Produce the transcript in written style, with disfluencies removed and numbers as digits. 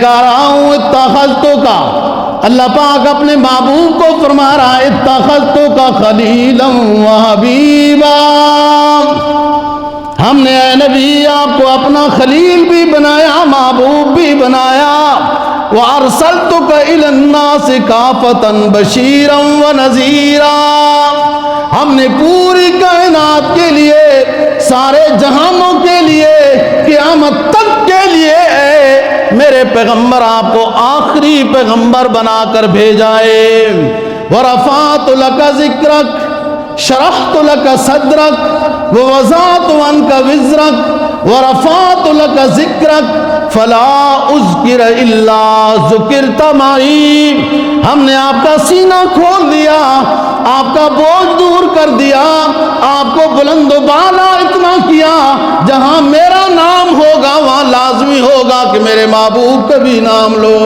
کہہ رہا ہوں اتخذتو کا، اللہ پاک اپنے محبوب کو فرما رہا ہے اتخذتو کا خلیلا و حبیبا، ہم نے اے نبی آپ کو اپنا خلیل بھی بنایا، محبوب بھی بنایا، وَأَرْسَلْتُكَ إِلَى النَّاسِ كَافَةً بَشِيرًا وَنَذِيرًا، ہم نے پوری کائنات کے لیے، سارے جہانوں کے لیے، قیامت تک کے لیے میرے پیغمبر آپ کو آخری پیغمبر بنا کر بھیجا ہے۔ وَرَفَعْتُ لَكَ ذِكْرَكَ شَرَحْتُ لَكَ صَدْرَكَ وَوَضَعْتُ عَنْكَ وِزْرَكَ وَرَفَعْتُ لَكَ ذِكْرَكَ فَلَا أُذْكِرَ إِلَّا ذُكِرْتَ مَعِي، ہم نے آپ کا سینہ کھول دیا، آپ کا بوجھ دور کر دیا، آپ کو بلند و بالا اتنا کیا، جہاں میرا نام ہوگا وہاں لازمی ہوگا کہ میرے محبوب کا بھی نام لو۔